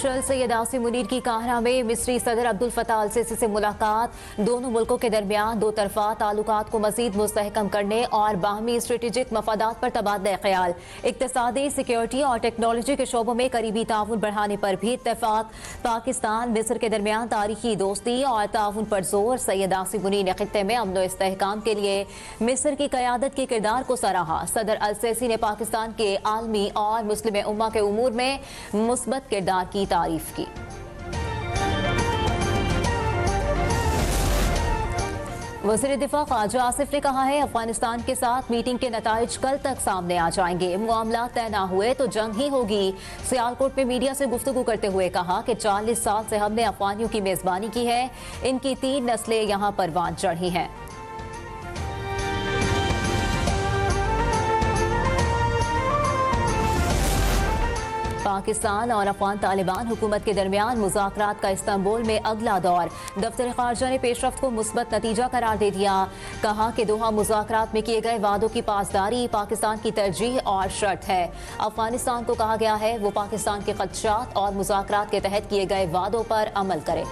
Martial Syed Asim Munir की Cairo में मिस्री सदर अब्दुल फताह अल सीसी से मुलाकात। दोनों मुल्कों के दरमियान दो तरफा ताल्लुकात को मजीद मुस्तहकम करने और बाहमी स्ट्रेटेजिक मफादात पर तबादला ख्याल, इक्तसादी, सिक्योरिटी और टेक्नोलॉजी के शोबों में करीबी ताउन बढ़ाने पर भी इत्तेफाक। पाकिस्तान मिस्र के दरमियान तारीखी दोस्ती और ताउन पर जोर। सैयद आसिम मुनीर ने खित्ते में अमन व इस्तेहकाम के लिए मिस्र की क़यादत के किरदार को सराहा। सदर अल सीसी ने पाकिस्तान के आलमी और मुस्लिम उम्मा के उमूर में मुस्बत किरदार की तारीफ की। वज़ीर दिफा ख्वाजा आसिफ ने कहा है, अफगानिस्तान के साथ मीटिंग के नताइज कल तक सामने आ जाएंगे। मामला तय न हुए तो जंग ही होगी। सियालकोट में मीडिया से गुफ्तगू करते हुए कहा कि 40 साल से हमने अफगानियों की मेजबानी की है। इनकी 3 नस्लें यहाँ परवान चढ़ी हैं। पाकिस्तान और अफगान तालिबान हुकूमत के दरमियान मुज़ाकरात का इस्तांबुल में अगला दौर। दफ्तर ख़ारजा ने पेशरफ्त को मुस्बत नतीजा करार दे दिया। कहा कि दोहा मुज़ाकरात में किए गए वादों की पासदारी पाकिस्तान की तरजीह और शर्त है। अफगानिस्तान को कहा गया है वो पाकिस्तान के ख़दशात और मुज़ाकरात के तहत किए गए वादों पर अमल करे।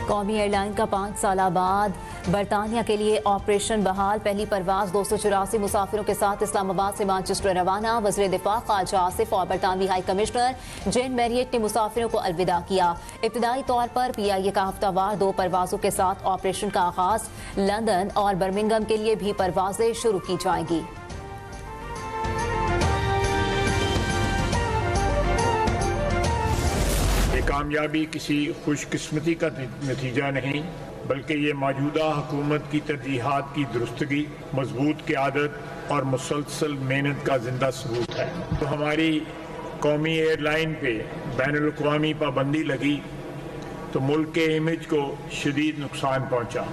कौमी एयरलाइन का 5 साल बाद बरतानिया के लिए ऑपरेशन बहाल। पहली परवाज 284 मुसाफिरों के साथ इस्लामाबाद से मैनचेस्टर रवाना। वज़ीर दिफा ख्वाजा आसिफ और बरतानवी हाई कमिश्नर जेन मैरियट ने मुसाफिरों को अलविदा किया। इब्तदाई तौर पर PIA का हफ्तावार 2 परवाजों के साथ ऑपरेशन का आगाज। लंदन और बर्मिंघम के लिए भी परवाजें शुरू की जाएंगी। कामयाबी किसी खुशकिस्मती का नतीजा नहीं, बल्कि ये मौजूदा हुकूमत की तरजीहात की दुरुस्तगी, मजबूत क़यादत और मुसलसल मेहनत का जिंदा सबूत है। तो हमारी कौमी एयरलाइन पे बैनुल-अक़वामी पाबंदी लगी तो मुल्क के इमेज को शदीद नुकसान पहुंचा।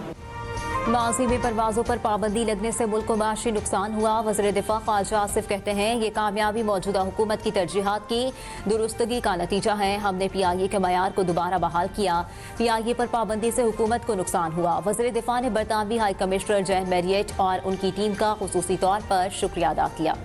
माजी में परवाजों पर पाबंदी लगने से मुल्क को माशी नुकसान हुआ। वज़ीर दिफा ख्वाजा आसिफ कहते हैं, ये कामयाबी मौजूदा हुकूमत की तरजीहात की दुरुस्तगी का नतीजा है। हमने PIA के मयार को दोबारा बहाल किया। PIA पर पाबंदी से हुकूमत को नुकसान हुआ। वज़ीर दिफा ने बरतानवी हाई कमिश्नर जेन मैरियट और उनकी टीम का खुसूसी तौर पर शुक्रिया अदा किया।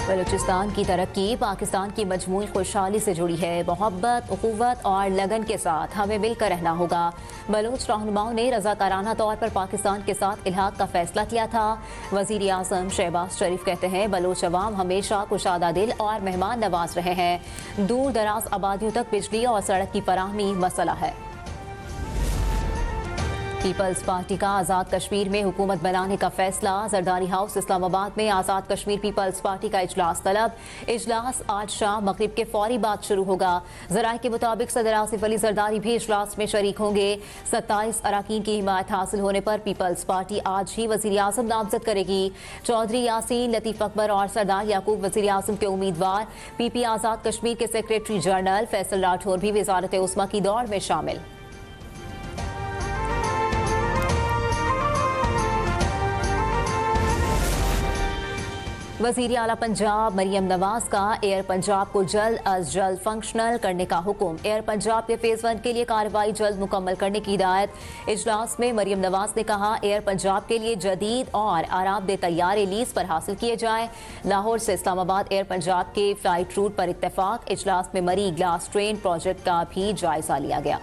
बलूचिस्तान की तरक्की पाकिस्तान की मजमूई खुशहाली से जुड़ी है। मोहब्बत, उखुवत और लगन के साथ हमें मिलकर रहना होगा। बलूच रहनुमाओं ने रज़ाकाराना तौर पर पाकिस्तान के साथ इल्हाक का फैसला किया था। वज़ीर आज़म शहबाज शरीफ कहते हैं, बलूच अवाम हमेशा कुशादा दिल और मेहमान नवाज रहे हैं। दूर दराज आबादियों तक बिजली और सड़क की फराहमी मसला है। पीपल्स पार्टी का आज़ाद कश्मीर में हुकूमत बनाने का फैसला। जरदारी हाउस इस्लामाबाद में आज़ाद कश्मीर पीपल्स पार्टी का इजलास तलब। इजलास आज शाम मगरिब के फौरी बाद शुरू होगा। जराये के मुताबिक सदर आसिफ अली जरदारी भी इजलास में शरीक होंगे। 27 अराकीन की हिमायत हासिल होने पर पीपल्स पार्टी आज ही वज़ीर आज़म नामजद करेगी। चौधरी यासीन, लतीफ़ अकबर और सरदार याकूब वज़ीर आज़म के उम्मीदवार। PP आज़ाद कश्मीर के सेक्रेटरी जनरल फैसल राठौर भी वज़ारत उस्मा की दौड़ में शामिल। वज़ीर आला पंजाब मरियम नवाज का एयर पंजाब को जल्द अज जल्द फंक्शनल करने का हुक्म। एयर पंजाब के फेज 1 के लिए कार्रवाई जल्द मुकम्मल करने की हिदायत। इजलास में मरियम नवाज ने कहा, एयर पंजाब के लिए जदीद और आरामदेह तैयारे लीज पर हासिल किए जाएं। लाहौर से इस्लामाबाद एयर पंजाब के फ्लाइट रूट पर इत्तेफाक। इजलास में मरी ग्लास ट्रेन प्रोजेक्ट का भी जायजा लिया गया।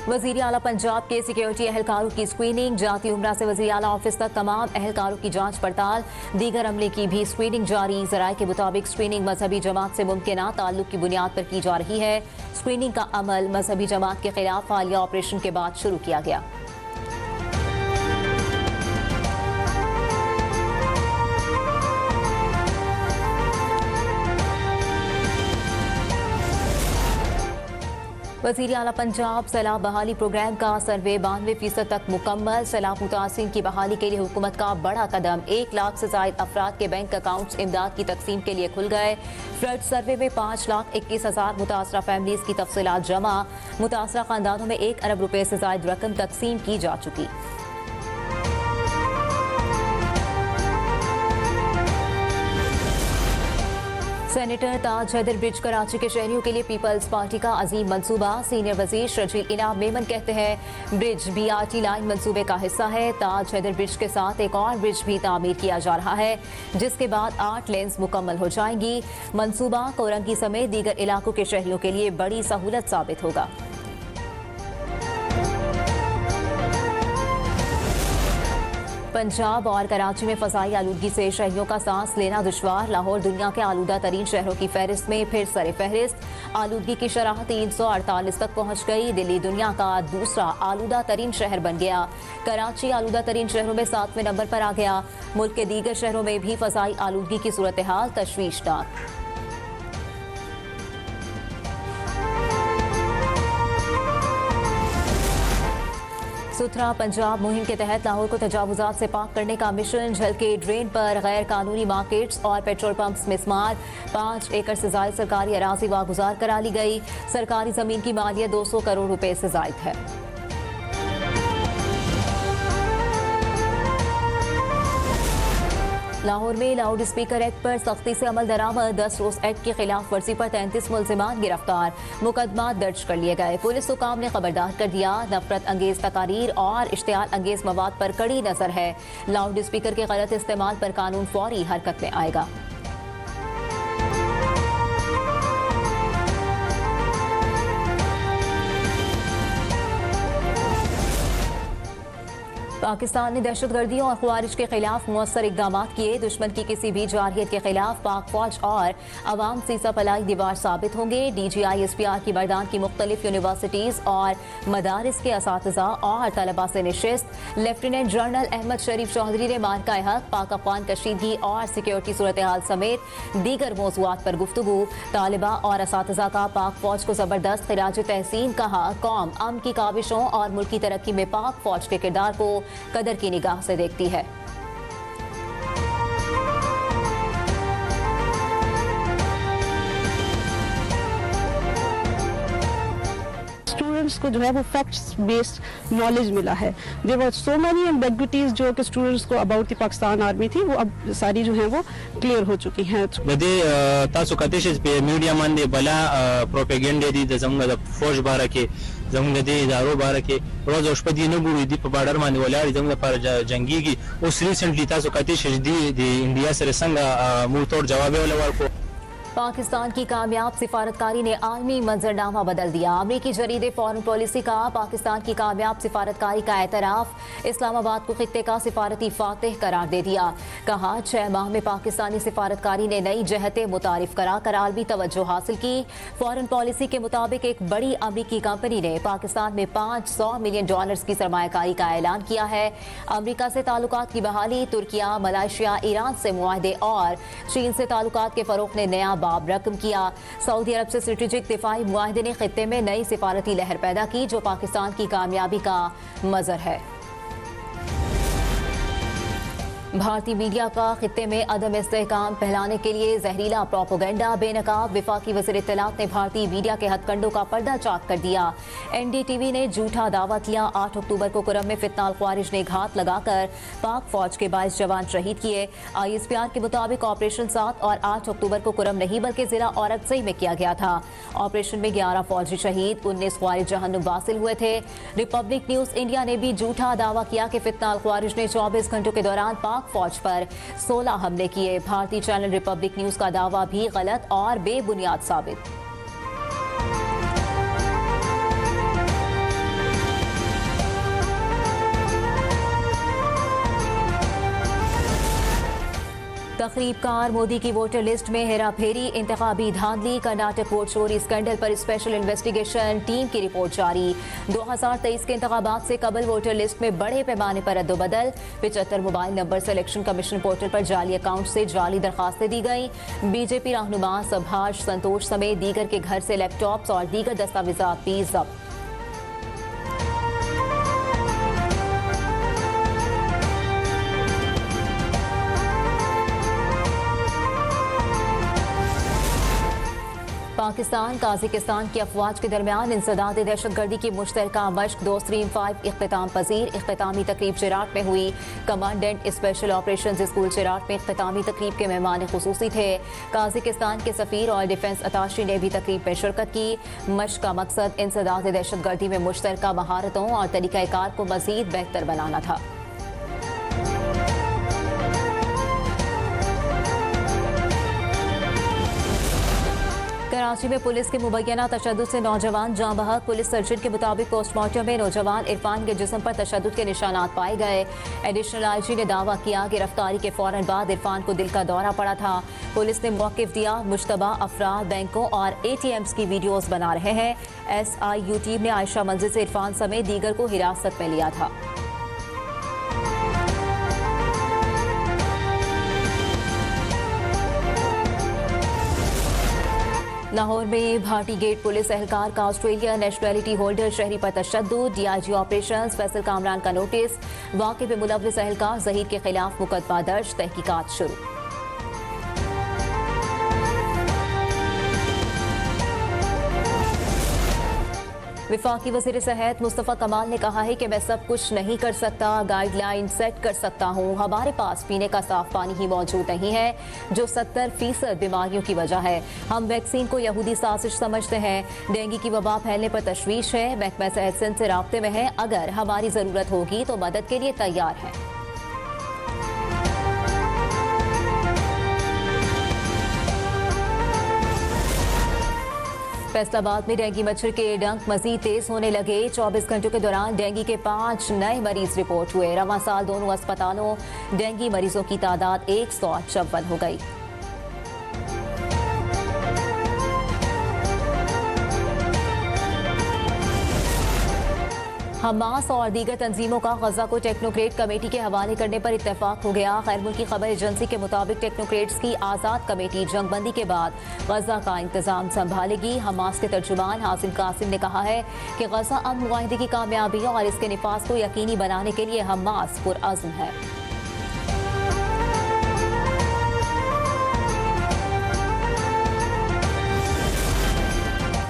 वज़ीर आला पंजाब के सिक्योरिटी अहलकारों की स्क्रीनिंग। जाती उम्रा से वज़ीर आला ऑफिस तक तमाम अहलकारों की जांच पड़ताल। दीगर अमले की भी स्क्रीनिंग जारी। ज़राए के मुताबिक स्क्रीनिंग मजहबी जमात से मुमकिन ताल्लुक की बुनियाद पर की जा रही है। स्क्रीनिंग का अमल मजहबी जमात के खिलाफ हालिया ऑपरेशन के बाद शुरू किया गया। वज़ीर आला पंजाब सैलाब बहाली प्रोग्राम का सर्वे 92% तक मुकम्मल। सैलाब मुतासिरीन की बहाली के लिए हुकूमत का बड़ा कदम। 1 लाख से ज़ायद अफराद के बैंक अकाउंट्स इमदाद की तकसीम के लिए खुल गए। फ्लड सर्वे में 5,21,000 मुतासरा फैमिलीज की तफसीलात जमा। मुतासरा खानदानों में 1 अरब रुपए से ज़ायद रकम तकसीम की जा चुकी। सेनेटर ताज हैदर ब्रिज कराची के शहरियों के लिए पीपल्स पार्टी का अजीम मंसूबा। सीनियर वजीर शर्जील इनाम मेमन कहते हैं ब्रिज BRT लाइन मंसूबे का हिस्सा है। ताज हैदर ब्रिज के साथ एक और ब्रिज भी तामीर किया जा रहा है जिसके बाद 8 लेन्स मुकम्मल हो जाएंगी। मंसूबा कोरंगी समेत दीगर इलाकों के शहरियों के लिए बड़ी सहूलत साबित होगा। पंजाब और कराची में फसाई आलूदगी से शहरियों का सांस लेना दुश्वार। लाहौर दुनिया के आलूदा तरीन शहरों की फहरिस्त में फिर सरे फहरिस्त। आलूदगी की शरह 348 तक पहुंच गई। दिल्ली दुनिया का दूसरा आलूदा तरीन शहर बन गया। कराची आलूदा तरीन शहरों में 7वें नंबर पर आ गया। मुल्क के दीगर शहरों में भी फसाई आलूदगी की सूरत हाल तशवीशनाक। सुथरा पंजाब मुहिम के तहत लाहौर को तजावुजात से पाक करने का मिशन। झलके ड्रेन पर गैर कानूनी मार्केट्स और पेट्रोल पंप्स में स्मार। 5 एकड़ से जायद सरकारी अराजी वागुजार करा ली गई। सरकारी जमीन की मालियत 200 करोड़ रुपए से जायद है। लाहौर में लाउड स्पीकर एक्ट पर सख्ती से अमल दरामद। 10 रोज एक्ट की खिलाफ वर्जी पर 33 मुलजिमान गिरफ्तार। मुकदमा दर्ज कर लिए गए। पुलिस हुकाम ने खबरदार कर दिया। नफरत अंगेज तकारीर और इश्तियाल अंगेज मवाद पर कड़ी नजर है। लाउड स्पीकर के गलत इस्तेमाल पर कानून फौरी हरकत में आएगा। पाकिस्तान ने दहशतगर्दी और ख्वारिज के खिलाफ मुअस्सर इकदाम किए। दुश्मन की किसी भी जारहियत के खिलाफ पाक फौज और अवाम सीसा पलाई दीवार साबित होंगे। DGI SPR की मर्दान की मुख्तलिफ यूनिवर्सिटीज और मदारिस के असातिज़ा और तलबा से निशिस्त। लेफ्टिनेंट जनरल अहमद शरीफ चौधरी ने मार्का हक, पाक अफगान कशीदगी और सिक्योरिटी सूरत हाल समेत दीगर मौज़ूआत पर गुफ्तगू। तालिबा और असातिज़ा का पाक फौज को जबरदस्त खिराज तहसीन कहा। कौम अमन की काविशों और मुल्क की तरक्की में पाक फौज के किरदार को कदर की निगाह से देखती है। स्टूडेंट्स को जो है वो फैक्ट्स बेस्ड नॉलेज मिला है। There were so many ambiguities जो कि स्टूडेंट्स को अबाउट द पाकिस्तान आर्मी थी, वो अब सारी जो है वो क्लियर हो चुकी हैं। बदे तासु कतेश पे मीडिया मन दे बला प्रोपेगेंडा दी द जंग द फौज बारे के जंग दे इदारो बारे के रोज औषधि न गुरु दी पे बॉर्डर मान वलार जंग पर जंगी की उस रिसेंटली तासु कतेश दी इंडिया से संग मुंह तोड़ जवाब वाला को पाकिस्तान की कामयाब सिफारतकारी ने आलमी मंजरनामा बदल दिया। अमरीकी जरीदे फॉरेन पॉलिसी का पाकिस्तान की कामयाब सिफारतकारी का एतराफ। इस्लामाबाद को खित्ते का सिफारती फातेह करार दे दिया। कहा 6 माह में पाकिस्तानी सिफारतकारी ने नई जहतें मुतारिफ कराकर आलमी तवज्जो हासिल की। फॉरेन पॉलिसी के मुताबिक एक बड़ी अमरीकी कंपनी ने पाकिस्तान में $500 मिलियन की सरमायाकारी का ऐलान किया है। अमरीका से ताल्लुकात की बहाली, तुर्किया, मलाइशिया, ईरान से मुआहदे और चीन से ताल्लुकात के फरोग ने नया बाब रकम किया। सऊदी अरब से स्ट्रेटेजिक दिफाई मुआहदे ने खित्ते में नई सिफारती लहर पैदा की जो पाकिस्तान की कामयाबी का मजर है। भारतीय मीडिया का खित्ते में अदम इस्तेहकाम फैलाने के लिए जहरीला प्रोपोगेंडा बेनकाब। विफाकी वज़ीर इत्तलात ने भारतीय मीडिया के हथकंडों का पर्दा चाक कर दिया। NDTV ने झूठा दावा किया 8 अक्टूबर को कुरम में फितनाल ख्वारिज ने घात लगाकर पाक फौज के 22 जवान शहीद किए। ISPR के मुताबिक ऑपरेशन 7 और 8 अक्टूबर को कुरम नहीं बल्कि जिला औरंगज़ेब में किया गया था। ऑपरेशन में 11 फौजी शहीद, 19 ख्वारिज जहन्नुम वासिल हुए थे। रिपब्लिक न्यूज इंडिया ने भी झूठा दावा किया कि फितनाल ख्वारिज ने 24 घंटों के दौरान पाक फौज पर 16 हमले किए। भारतीय चैनल रिपब्लिक न्यूज का दावा भी गलत और बेबुनियाद साबित। तकरीबकार मोदी की वोटर लिस्ट में हेरा फेरी, इंतखाबी धांधली, कर्नाटक वोट चोरी स्कैंडल पर स्पेशल इन्वेस्टिगेशन टीम की रिपोर्ट जारी। 2023 के इंतखाबात से कबल वोटर लिस्ट में बड़े पैमाने पर रद्दोबदल। 75 मोबाइल नंबर से इलेक्शन कमीशन पोर्टल पर जाली अकाउंट से जाली दरखास्तें दी गई। बीजेपी रहनुमा सुभाष संतोष समेत दीगर के घर से लैपटॉप्स और दीगर दस्तावेजात भी जब्त। पाकिस्तान काज़ाकिस्तान की अफवाज के दरमियान इंसदाद दहशतगर्दी की मुश्तरका मश्क 2 स्ट्रीम 5 इख्तिताम पजीर। इख्तितामी तकरीब चिराट में हुई। Commandant special operation school Cherat में इख्तितामी तकरीब के मेहमान खुसूसी थे। काज़ाकिस्तान के सफीर और डिफेंस अताशी ने भी तकरीब में शिरकत की। मश्क का मकसद इंसदाद दहशतगर्दी में मुश्तरका महारतों और तरीक़ाकार को मज़ीद बेहतर बनाना था। कराची में पुलिस के मुबैना तशद्दुद से नौजवान जाँ बहक। पुलिस सर्जन के मुताबिक पोस्टमार्टम में नौजवान इरफान के जिस्म पर तशद्दुद के निशानात पाए गए। एडिशनल IG ने दावा किया गिरफ्तारी के फौरन बाद इरफान को दिल का दौरा पड़ा था। पुलिस ने मौक़िफ़ दिया मुश्तबा अफराद बैंकों और ATMs की वीडियोज़ बना रहे हैं। SIU टीम ने आयशा मंजिल से इरफान समेत दीगर को हिरासत में लिया था। लाहौर में भाटी गेट पुलिस एहलकार का ऑस्ट्रेलिया नेशनैलिटी होल्डर शहरी पर तशद्दुद। DIG ऑपरेशंस फैसल कामरान का नोटिस। वाक़े में मुलव्विस एहलकार ज़हीर के खिलाफ मुकदमा दर्ज। तहकीकात शुरू। वफाकी वज़ीर सेहत मुस्तफ़ा कमाल ने कहा है कि मैं सब कुछ नहीं कर सकता, गाइडलाइन सेट कर सकता हूँ। हमारे पास पीने का साफ पानी ही मौजूद नहीं है, जो 70% बीमारियों की वजह है। हम वैक्सीन को यहूदी साजिश समझते हैं। डेंगू की वबा फैलने पर तशवीश है। महकमा सेहत सिंध से राब्ते में है। अगर हमारी ज़रूरत होगी तो मदद के लिए तैयार है। फैसलाबाद में डेंगू मच्छर के डंक मजीद तेज होने लगे। 24 घंटों के दौरान डेंगू के 5 नए मरीज रिपोर्ट हुए। रवां साल दोनों अस्पतालों डेंगू मरीजों की तादाद 154 हो गई। हमास और दीगर तंजीमों का गजा को टेक्नोक्रेट कमेटी के हवाले करने पर इत्तेफाक हो गया। खैर मुल्की खबर एजेंसी के मुताबिक टेक्नोक्रेट्स की आज़ाद कमेटी जंगबंदी के बाद गजा का इंतजाम संभालेगी। हमास के तर्जुमान हासिम कासिम ने कहा है कि गजा अमन मुआहिदे की कामयाबी और इसके निफाज को यकीनी बनाने के लिए हमास पुरअज़्म है।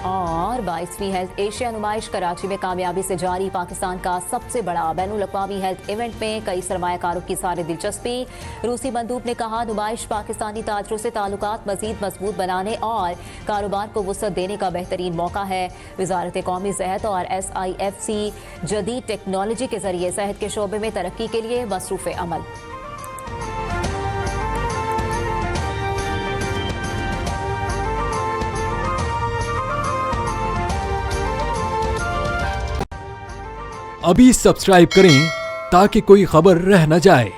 और 22वीं हेल्थ एशिया नुमाइश कराची में कामयाबी से जारी। पाकिस्तान का सबसे बड़ा बैनुल-अक़वामी हेल्थ इवेंट में कई सरमायाकारों की सारी दिलचस्पी। रूसी मंदूब ने कहा नुमाइश पाकिस्तानी ताजरों से ताल्लुकात मजीद मजबूत बनाने और कारोबार को वुसअत देने का बेहतरीन मौका है। वज़ारत कौमी सेहत और SIFC जदीद टेक्नोलॉजी के जरिए सेहत के शोबे में तरक्की के लिए मसरूफ़ अमल। अभी सब्सक्राइब करें ताकि कोई खबर रह न जाए।